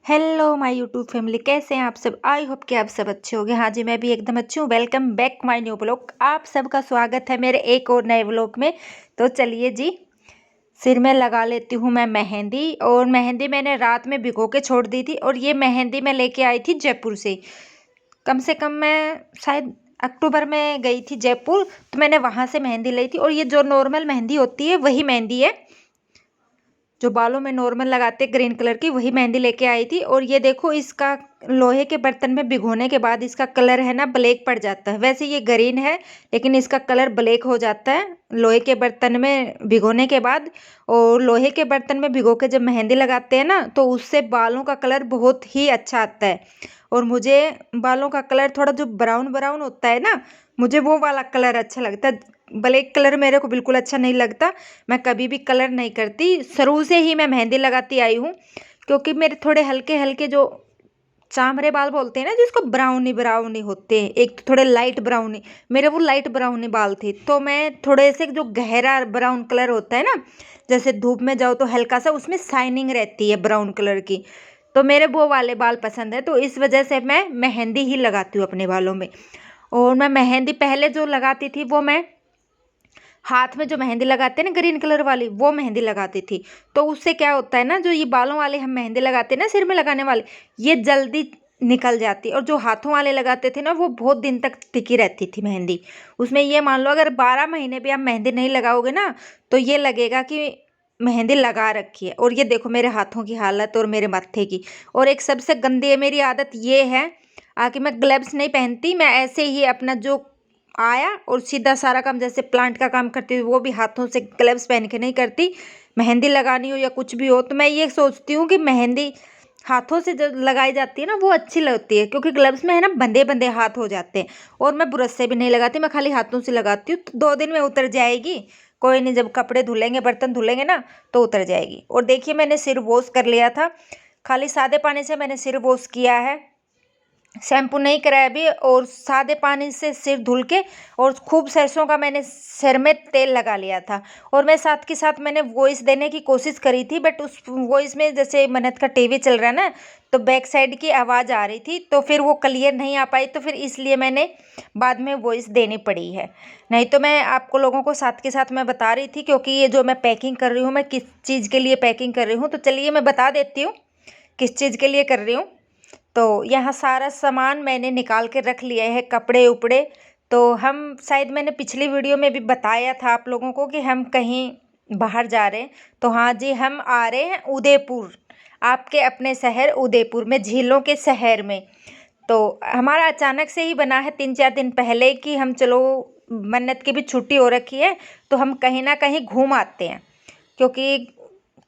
Hello my YouTube family, कैसे हैं आप सब। आई होप कि आप सब अच्छे होंगे। हाँ जी, मैं भी एकदम अच्छी हूँ। Welcome back my new blog. आप सबका स्वागत है मेरे एक और नए ब्लॉग में। तो चलिए जी, सिर में लगा लेती हूँ मैं मेहंदी। और मेहंदी मैंने रात में भिगो के छोड़ दी थी। और ये मेहंदी मैं लेके आई थी जयपुर से कम मैं शायद अक्टूबर में गई थी जयपुर। तो मैंने वहाँ से मेहंदी ली थी। और ये जो नॉर्मल मेहंदी होती है वही मेहंदी है, जो बालों में नॉर्मल लगाते ग्रीन कलर की, वही मेहंदी लेके आई थी। और ये देखो, इसका लोहे के बर्तन में भिगोने के बाद इसका कलर है ना ब्लैक पड़ जाता है। वैसे ये ग्रीन है लेकिन इसका कलर ब्लैक हो जाता है लोहे के बर्तन में भिगोने के बाद। और लोहे के बर्तन में भिगो के जब मेहंदी लगाते हैं ना तो उससे बालों का कलर बहुत ही अच्छा आता है। और मुझे बालों का कलर थोड़ा जो ब्राउन ब्राउन होता है ना, मुझे वो वाला कलर अच्छा लगता है। ब्लैक कलर मेरे को बिल्कुल अच्छा नहीं लगता। मैं कभी भी कलर नहीं करती, शुरू से ही मैं मेहंदी लगाती आई हूँ। क्योंकि मेरे थोड़े हल्के हल्के जो चामड़े बाल बोलते हैं ना, जिसको ब्राउनी ब्राउनी होते हैं, एक तो थोड़े लाइट ब्राउनी, मेरे वो लाइट ब्राउनी बाल थे। तो मैं थोड़े से जो गहरा ब्राउन कलर होता है ना, जैसे धूप में जाओ तो हल्का सा उसमें शाइनिंग रहती है ब्राउन कलर की, तो मेरे वो वाले बाल पसंद है। तो इस वजह से मैं मेहंदी ही लगाती हूँ अपने बालों में। और मैं मेहंदी पहले जो लगाती थी वो मैं हाथ में जो मेहंदी लगाते हैं ना ग्रीन कलर वाली, वो मेहंदी लगाती थी। तो उससे क्या होता है ना, जो ये बालों वाले हम मेहंदी लगाते हैं ना सिर में लगाने वाले, ये जल्दी निकल जाती है। और जो हाथों वाले लगाते थे ना वो बहुत दिन तक टिकी रहती थी मेहंदी। उसमें ये मान लो अगर 12 महीने भी आप मेहंदी नहीं लगाओगे ना तो ये लगेगा कि मेहंदी लगा रखी है। और ये देखो मेरे हाथों की हालत और मेरे माथे की। और एक सबसे गंदी है मेरी आदत ये है, आके मैं ग्लव्स नहीं पहनती। मैं ऐसे ही अपना जो आया और सीधा सारा काम, जैसे प्लांट का काम करती हूँ वो भी हाथों से, ग्लव्स पहन के नहीं करती। मेहंदी लगानी हो या कुछ भी हो तो मैं ये सोचती हूँ कि मेहंदी हाथों से जो लगाई जाती है ना वो अच्छी लगती है, क्योंकि ग्लव्स में है ना बंधे बंधे हाथ हो जाते हैं। और मैं ब्रश से भी नहीं लगाती, मैं खाली हाथों से लगाती हूँ। तो 2 दिन में उतर जाएगी, कोई नहीं, जब कपड़े धुलेंगे बर्तन धुलेंगे ना तो उतर जाएगी। और देखिए मैंने सिर वॉश कर लिया था, खाली सादे पानी से मैंने सिर वॉश किया है, शैम्पू नहीं कराया अभी। और सादे पानी से सिर धुल के और खूब सरसों का मैंने सिर में तेल लगा लिया था। और मैं साथ के साथ मैंने वॉइस देने की कोशिश करी थी, बट उस वॉइस में जैसे मन्नत का टीवी चल रहा है ना, तो बैक साइड की आवाज़ आ रही थी, तो फिर वो क्लियर नहीं आ पाई। तो फिर इसलिए मैंने बाद में वॉइस देनी पड़ी है। नहीं तो मैं आपको लोगों को साथ के साथ मैं बता रही थी, क्योंकि ये जो मैं पैकिंग कर रही हूँ, मैं किस चीज़ के लिए पैकिंग कर रही हूँ, तो चलिए मैं बता देती हूँ किस चीज़ के लिए कर रही हूँ। तो यहाँ सारा सामान मैंने निकाल के रख लिया है, कपड़े उपड़े। तो हम शायद मैंने पिछली वीडियो में भी बताया था आप लोगों को कि हम कहीं बाहर जा रहे हैं। तो हाँ जी, हम आ रहे हैं उदयपुर, आपके अपने शहर उदयपुर में, झीलों के शहर में। तो हमारा अचानक से ही बना है 3-4 दिन पहले कि हम चलो, मन्नत की भी छुट्टी हो रखी है तो हम कहीं ना कहीं घूम आते हैं। क्योंकि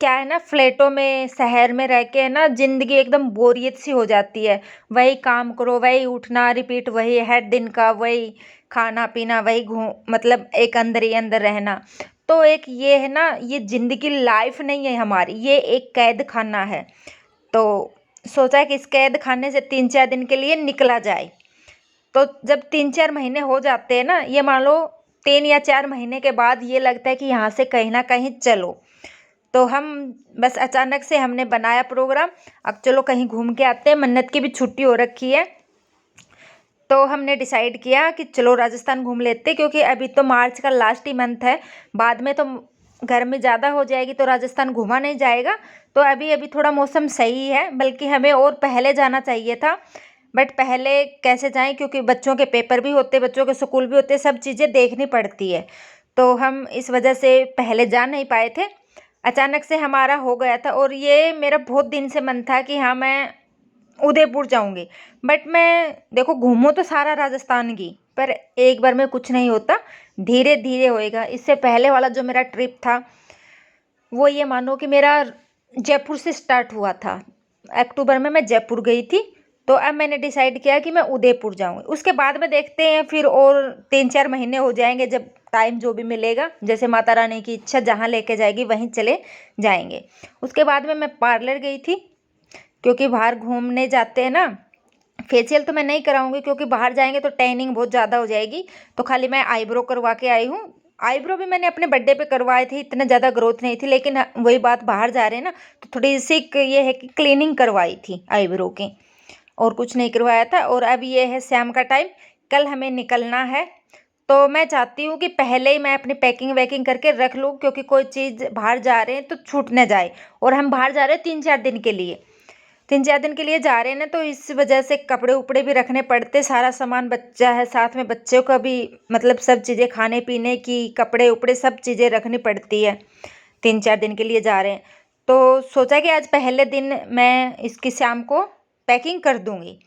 क्या है ना, फ्लैटों में शहर में रह के है ना ज़िंदगी एकदम बोरियत सी हो जाती है। वही काम करो, वही उठना रिपीट, वही हर दिन का वही खाना पीना, वही घूम, मतलब एक अंदर ही अंदर रहना। तो एक ये है ना, ये ज़िंदगी लाइफ नहीं है हमारी, ये एक कैद खाना है। तो सोचा कि इस कैद खाने से 3-4 दिन के लिए निकला जाए। तो जब 3-4 महीने हो जाते हैं ना, ये मान लो 3 या 4 महीने के बाद ये लगता है कि यहाँ से कहीं ना कहीं चलो। तो हम बस अचानक से हमने बनाया प्रोग्राम, अब चलो कहीं घूम के आते हैं, मन्नत की भी छुट्टी हो रखी है। तो हमने डिसाइड किया कि चलो राजस्थान घूम लेते हैं, क्योंकि अभी तो मार्च का लास्ट ही मंथ है, बाद में तो गर्मी ज़्यादा हो जाएगी तो राजस्थान घूमा नहीं जाएगा। तो अभी अभी थोड़ा मौसम सही है, बल्कि हमें और पहले जाना चाहिए था। बट पहले कैसे जाएं, क्योंकि बच्चों के पेपर भी होते, बच्चों के स्कूल भी होते, सब चीज़ें देखनी पड़ती है। तो हम इस वजह से पहले जा नहीं पाए थे, अचानक से हमारा हो गया था। और ये मेरा बहुत दिन से मन था कि हाँ मैं उदयपुर जाऊंगी। बट मैं देखो घूमूँ तो सारा राजस्थान की, पर एक बार में कुछ नहीं होता, धीरे धीरे होएगा। इससे पहले वाला जो मेरा ट्रिप था वो ये मानो कि मेरा जयपुर से स्टार्ट हुआ था। अक्टूबर में मैं जयपुर गई थी। तो अब मैंने डिसाइड किया कि मैं उदयपुर जाऊंगी। उसके बाद में देखते हैं, फिर और 3-4 महीने हो जाएंगे, जब टाइम जो भी मिलेगा, जैसे माता रानी की इच्छा जहाँ लेके जाएगी वहीं चले जाएंगे। उसके बाद में मैं पार्लर गई थी, क्योंकि बाहर घूमने जाते हैं ना। फेशियल तो मैं नहीं कराऊंगी, क्योंकि बाहर जाएंगे तो टैनिंग बहुत ज़्यादा हो जाएगी। तो खाली मैं आईब्रो करवा के आई हूँ, आईब्रो भी मैंने अपने बर्थडे पे करवाए थे, इतना ज़्यादा ग्रोथ नहीं थी, लेकिन वही बात, बाहर जा रहे हैं ना तो थोड़ी सी ये है कि क्लीनिंग करवाई थी आईब्रो की, और कुछ नहीं करवाया था। और अब ये है शाम का टाइम, कल हमें निकलना है, तो मैं चाहती हूँ कि पहले ही मैं अपनी पैकिंग वैकिंग करके रख लूँ, क्योंकि कोई चीज़ बाहर जा रहे हैं तो छूट न जाए। और हम बाहर जा रहे हैं 3-4 दिन के लिए, 3-4 दिन के लिए जा रहे हैं ना, तो इस वजह से कपड़े उपड़े भी रखने पड़ते, सारा सामान बच्चा है साथ में, बच्चों का भी मतलब सब चीज़ें, खाने पीने की, कपड़े उपड़े सब चीज़ें रखनी पड़ती है। 3-4 दिन के लिए जा रहे हैं, तो सोचा कि आज पहले दिन मैं इसकी शाम को पैकिंग कर दूँगी।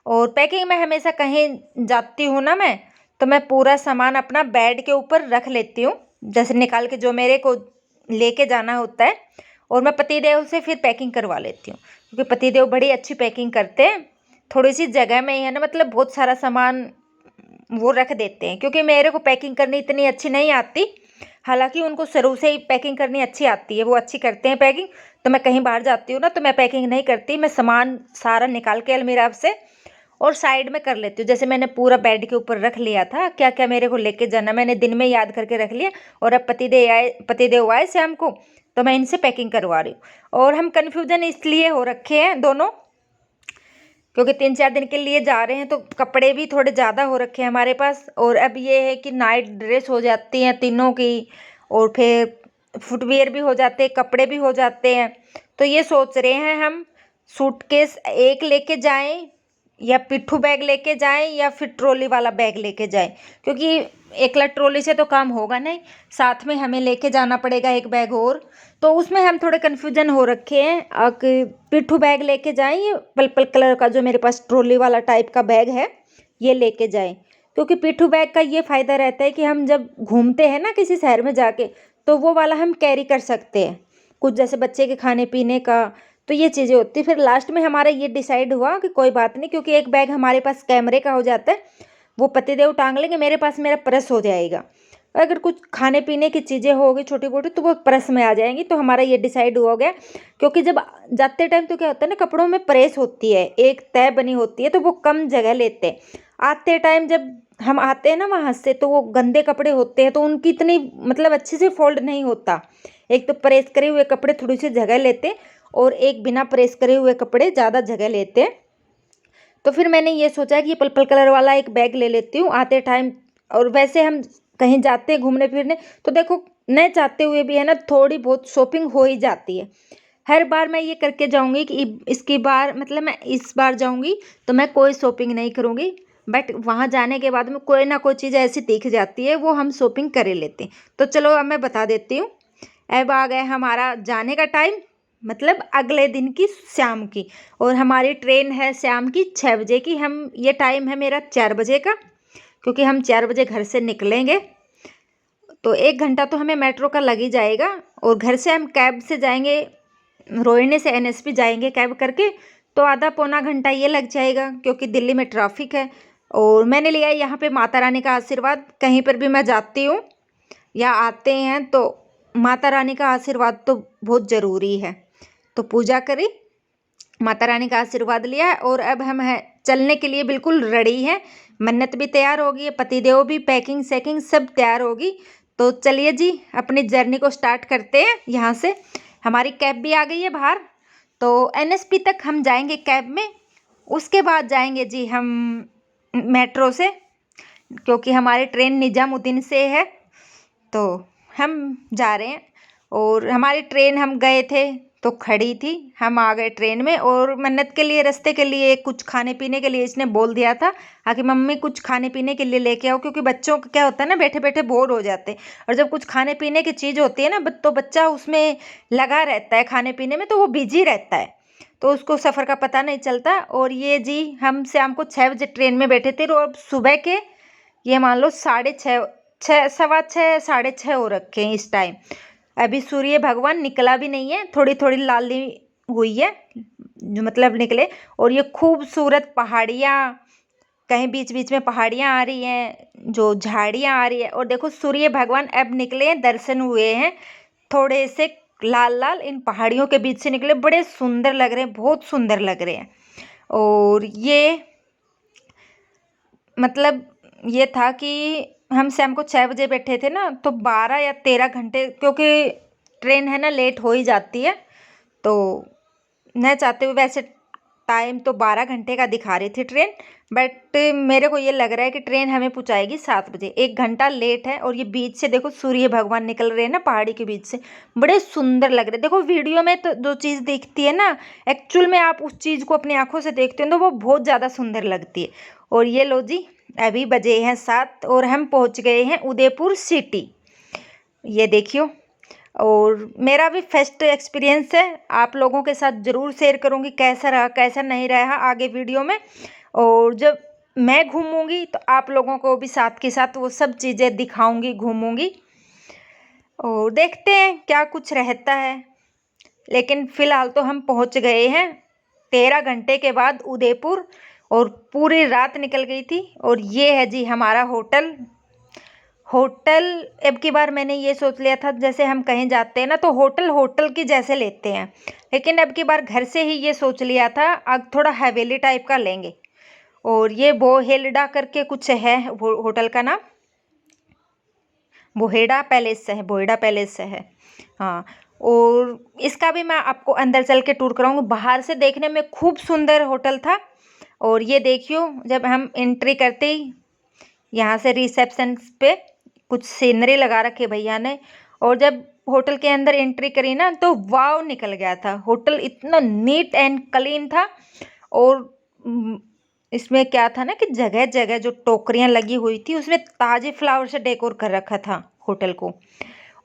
और पैकिंग में हमेशा कहीं जाती हूँ ना मैं, तो मैं पूरा सामान अपना बेड के ऊपर रख लेती हूँ, जैसे निकाल के जो मेरे को लेके जाना होता है, और मैं पतिदेव से फिर पैकिंग करवा लेती हूँ, क्योंकि पतिदेव बड़ी अच्छी पैकिंग करते हैं। थोड़ी सी जगह में ही है ना, मतलब बहुत सारा सामान वो रख देते हैं, क्योंकि मेरे को पैकिंग करनी इतनी अच्छी नहीं आती। हालांकि उनको शुरू से ही पैकिंग करनी अच्छी आती है, वो अच्छी करते हैं पैकिंग। तो मैं कहीं बाहर जाती हूँ ना, तो मैं पैकिंग नहीं करती, मैं सामान सारा निकाल के अलमीरा से और साइड में कर लेती हूँ। जैसे मैंने पूरा बेड के ऊपर रख लिया था, क्या क्या मेरे को लेके जाना, मैंने दिन में याद करके रख लिया। और अब पतिदेव आए शाम को, तो मैं इनसे पैकिंग करवा रही हूँ। और हम कन्फ्यूजन इसलिए हो रखे हैं दोनों, क्योंकि 3-4 दिन के लिए जा रहे हैं, तो कपड़े भी थोड़े ज़्यादा हो रखे हैं हमारे पास। और अब ये है कि नाइट ड्रेस हो जाती हैं तीनों की, और फिर फुटवियर भी हो जाते हैं, कपड़े भी हो जाते हैं। तो ये सोच रहे हैं हम सूटकेस एक लेके जाएं, या पिट्ठू बैग लेके जाएं, या फिर ट्रॉली वाला बैग लेके जाएं, क्योंकि एकला ट्रॉली से तो काम होगा नहीं, साथ में हमें लेके जाना पड़ेगा एक बैग और। तो उसमें हम थोड़े कन्फ्यूजन हो रखे हैं कि पिट्ठू बैग लेके जाएं, ये पर्पल कलर का जो मेरे पास ट्रॉली वाला टाइप का बैग है, ये लेके जाएं। क्योंकि पिट्ठू बैग का ये फ़ायदा रहता है कि हम जब घूमते हैं ना किसी शहर में जाके, तो वो वाला हम कैरी कर सकते हैं, कुछ जैसे बच्चे के खाने पीने का, तो ये चीज़ें होती। फिर लास्ट में हमारा ये डिसाइड हुआ कि कोई बात नहीं, क्योंकि एक बैग हमारे पास कैमरे का हो जाता है, वो पतिदेव टांग लेंगे, मेरे पास मेरा पर्स हो जाएगा। अगर कुछ खाने पीने की चीज़ें होगी छोटी मोटी, तो वो पर्स में आ जाएंगी। तो हमारा ये डिसाइड हो गया, क्योंकि जब जाते टाइम तो क्या होता है ना, कपड़ों में प्रेस होती है, एक तय बनी होती है, तो वो कम जगह लेते हैं। आते टाइम जब हम आते हैं ना वहाँ से, तो वो गंदे कपड़े होते हैं, तो उनकी इतनी मतलब अच्छे से फोल्ड नहीं होता। एक तो प्रेस करे हुए कपड़े थोड़ी सी जगह लेते, और एक बिना प्रेस करे हुए कपड़े ज़्यादा जगह लेते हैं। तो फिर मैंने ये सोचा कि ये पर्पल कलर वाला एक बैग ले लेती हूँ आते टाइम। और वैसे हम कहीं जाते हैं घूमने फिरने, तो देखो न चाहते हुए भी है ना, थोड़ी बहुत शॉपिंग हो ही जाती है। हर बार मैं ये करके जाऊंगी कि इसकी बार मतलब मैं इस बार जाऊंगी तो मैं कोई शॉपिंग नहीं करूंगी, बट वहाँ जाने के बाद में कोई ना कोई चीज़ ऐसी दिख जाती है, वो हम शॉपिंग कर लेते हैं। तो चलो अब मैं बता देती हूँ। अब आ गया हमारा जाने का टाइम, मतलब अगले दिन की शाम की। और हमारी ट्रेन है शाम की 6 बजे की। हम ये टाइम है मेरा 4 बजे का, क्योंकि हम 4 बजे घर से निकलेंगे, तो 1 घंटा तो हमें मेट्रो का लग ही जाएगा। और घर से हम कैब से जाएंगे, रोहिणी से एनएसपी जाएंगे कैब करके, तो आधा पौना घंटा ये लग जाएगा, क्योंकि दिल्ली में ट्रैफिक है। और मैंने लिया यहाँ पे माता रानी का आशीर्वाद, कहीं पर भी मैं जाती हूँ या आते हैं तो माता रानी का आशीर्वाद तो बहुत ज़रूरी है। तो पूजा करी, माता रानी का आशीर्वाद लिया है, और अब हम है चलने के लिए बिल्कुल रेडी हैं। मन्नत भी तैयार होगी है, पतिदेव भी, पैकिंग सैकिंग सब तैयार होगी। तो चलिए जी अपनी जर्नी को स्टार्ट करते हैं। यहाँ से हमारी कैब भी आ गई है बाहर, तो एनएसपी तक हम जाएंगे कैब में, उसके बाद जाएंगे जी हम मेट्रो से, क्योंकि हमारी ट्रेन निजामुद्दीन से है, तो हम जा रहे हैं। और हमारी ट्रेन हम गए थे तो खड़ी थी, हम आ गए ट्रेन में। और मन्नत के लिए रास्ते के लिए कुछ खाने पीने के लिए इसने बोल दिया था कि मम्मी कुछ खाने पीने के लिए लेके आओ, क्योंकि बच्चों का क्या होता है ना, बैठे बैठे बोर हो जाते हैं, और जब कुछ खाने पीने की चीज़ होती है ना, तो बच्चा उसमें लगा रहता है खाने पीने में, तो वो बिजी रहता है, तो उसको सफ़र का पता नहीं चलता। और ये जी हम शाम को 6 बजे ट्रेन में बैठे थे, और सुबह के ये मान लो 6:30, 6:15, 6:30 हो रखे हैं इस टाइम। अभी सूर्य भगवान निकला भी नहीं है, थोड़ी थोड़ी लाली हुई है, जो मतलब निकले। और ये खूबसूरत पहाड़ियाँ, कहीं बीच बीच में पहाड़ियाँ आ रही हैं, जो झाड़ियाँ आ रही है। और देखो सूर्य भगवान अब निकले हैं, दर्शन हुए हैं, थोड़े से लाल लाल इन पहाड़ियों के बीच से निकले, बड़े सुंदर लग रहे हैं, बहुत सुंदर लग रहे हैं। और ये मतलब ये था कि हम शाम को 6 बजे बैठे थे ना, तो 12 या 13 घंटे, क्योंकि ट्रेन है ना लेट हो ही जाती है, तो न चाहते हुए वैसे टाइम तो 12 घंटे का दिखा रही थी ट्रेन, बट मेरे को ये लग रहा है कि ट्रेन हमें पहुंचाएगी 7 बजे, 1 घंटा लेट है। और ये बीच से देखो सूर्य भगवान निकल रहे हैं ना पहाड़ी के बीच से, बड़े सुंदर लग रहे हैं। देखो वीडियो में तो जो चीज़ दिखती है ना, एक्चुअल में आप उस चीज़ को अपनी आंखों से देखते हो तो वो बहुत ज़्यादा सुंदर लगती है। और ये लो जी, अभी बजे हैं 7 और हम पहुँच गए हैं उदयपुर सिटी। ये देखियो, और मेरा भी फर्स्ट एक्सपीरियंस है, आप लोगों के साथ ज़रूर शेयर करूँगी कैसा रहा कैसा नहीं रहा आगे वीडियो में। और जब मैं घूमूंगी तो आप लोगों को भी साथ के साथ वो सब चीज़ें दिखाऊंगी, घूमूंगी, और देखते हैं क्या कुछ रहता है। लेकिन फ़िलहाल तो हम पहुंच गए हैं 13 घंटे के बाद उदयपुर, और पूरी रात निकल गई थी। और ये है जी हमारा होटल। होटल अब की बार मैंने ये सोच लिया था, जैसे हम कहीं जाते हैं ना तो होटल होटल की जैसे लेते हैं, लेकिन अब की बार घर से ही ये सोच लिया था अब थोड़ा हवेली टाइप का लेंगे। और ये बोहेल्डा करके कुछ है होटल का नाम, बोहेडा पैलेस है, बोहेडा पैलेस है, हाँ। और इसका भी मैं आपको अंदर चल के टूर कराऊंगी। बाहर से देखने में खूब सुंदर होटल था। और ये देखियो, जब हम एंट्री करते ही यहाँ से रिसेप्शन पे कुछ सीनरी लगा रखे भैया ने, और जब होटल के अंदर एंट्री करी ना तो वाव निकल गया था। होटल इतना नीट एंड क्लीन था। और इसमें क्या था ना कि जगह जगह जो टोकरियां लगी हुई थी उसमें ताजे फ्लावर से डेकोर कर रखा था होटल को।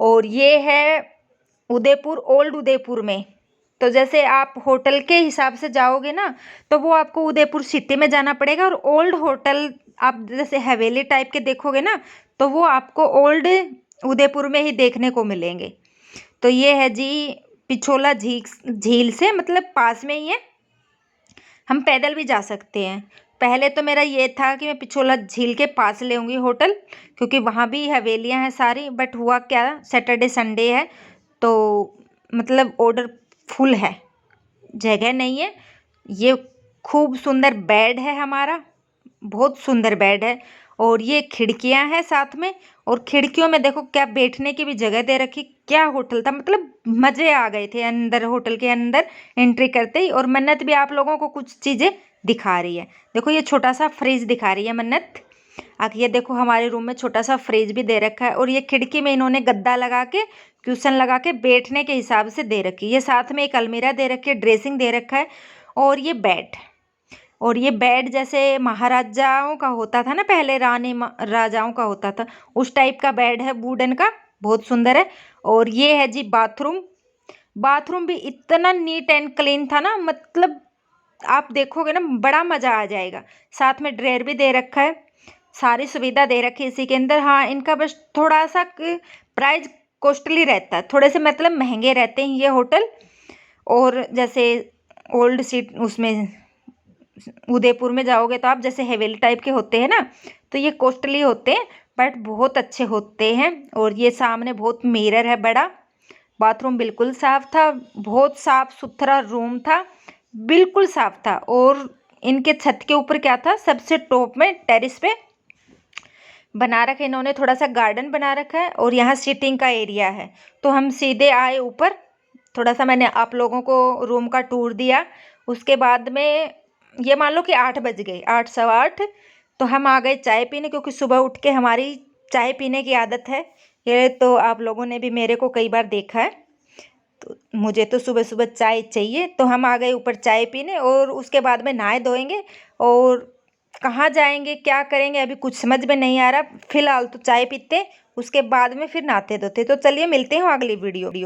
और ये है उदयपुर, ओल्ड उदयपुर में। तो जैसे आप होटल के हिसाब से जाओगे ना तो वो आपको उदयपुर सिटी में जाना पड़ेगा, और ओल्ड होटल आप जैसे हवेली टाइप के देखोगे ना तो वो आपको ओल्ड उदयपुर में ही देखने को मिलेंगे। तो ये है जी पिछोला झील से मतलब पास में ही है, हम पैदल भी जा सकते हैं। पहले तो मेरा ये था कि मैं पिछोला झील के पास ले लूँगी होटल, क्योंकि वहाँ भी हवेलियाँ हैं सारी, बट हुआ क्या सैटरडे संडे है तो मतलब ऑर्डर फुल है, जगह नहीं है। ये खूब सुंदर बेड है हमारा, बहुत सुंदर बेड है। और ये खिड़कियां हैं साथ में, और खिड़कियों में देखो क्या बैठने की भी जगह दे रखी। क्या होटल था, मतलब मज़े आ गए थे अंदर, होटल के अंदर एंट्री करते ही। और मन्नत भी आप लोगों को कुछ चीज़ें दिखा रही है। देखो ये छोटा सा फ्रिज दिखा रही है मन्नत। आगे ये देखो हमारे रूम में छोटा सा फ्रिज भी दे रखा है। और ये खिड़की में इन्होंने गद्दा लगा के, क्यूशन लगा के बैठने के हिसाब से दे रखी है। ये साथ में एक अलमीरा दे रखी है, ड्रेसिंग दे रखा है, और ये बेड। और ये बेड जैसे महाराजाओं का होता था ना, पहले रानी राजाओं का होता था, उस टाइप का बेड है वुडन का, बहुत सुंदर है। और ये है जी बाथरूम। बाथरूम भी इतना नीट एंड क्लीन था ना, मतलब आप देखोगे ना बड़ा मज़ा आ जाएगा। साथ में ड्रेयर भी दे रखा है, सारी सुविधा दे रखी है इसी के अंदर। हाँ, इनका बस थोड़ा सा प्राइस कॉस्टली रहता है, थोड़े से मतलब महंगे रहते हैं ये होटल। और जैसे ओल्ड सीट उसमें उदयपुर में जाओगे तो आप जैसे हवेली टाइप के होते हैं ना, तो ये कॉस्टली होते हैं बट बहुत अच्छे होते हैं। और ये सामने बहुत मिरर है बड़ा। बाथरूम बिल्कुल साफ था, बहुत साफ सुथरा रूम था, बिल्कुल साफ था। और इनके छत के ऊपर क्या था, सबसे टॉप में टेरिस पे बना रखा है इन्होंने, थोड़ा सा गार्डन बना रखा है, और यहाँ सीटिंग का एरिया है। तो हम सीधे आए ऊपर, थोड़ा सा मैंने आप लोगों को रूम का टूर दिया। उसके बाद में ये मान लो कि 8 बज गए, 8 सवा 8, तो हम आ गए चाय पीने, क्योंकि सुबह उठ के हमारी चाय पीने की आदत है। ये तो आप लोगों ने भी मेरे को कई बार देखा है, तो मुझे तो सुबह सुबह चाय चाहिए। तो हम आ गए ऊपर चाय पीने, और उसके बाद में नहाए धोएंगे, और कहाँ जाएंगे क्या करेंगे अभी कुछ समझ में नहीं आ रहा। फिलहाल तो चाय पीते, उसके बाद में फिर नहाते धोते। तो चलिए मिलते हैं अगली वीडियो।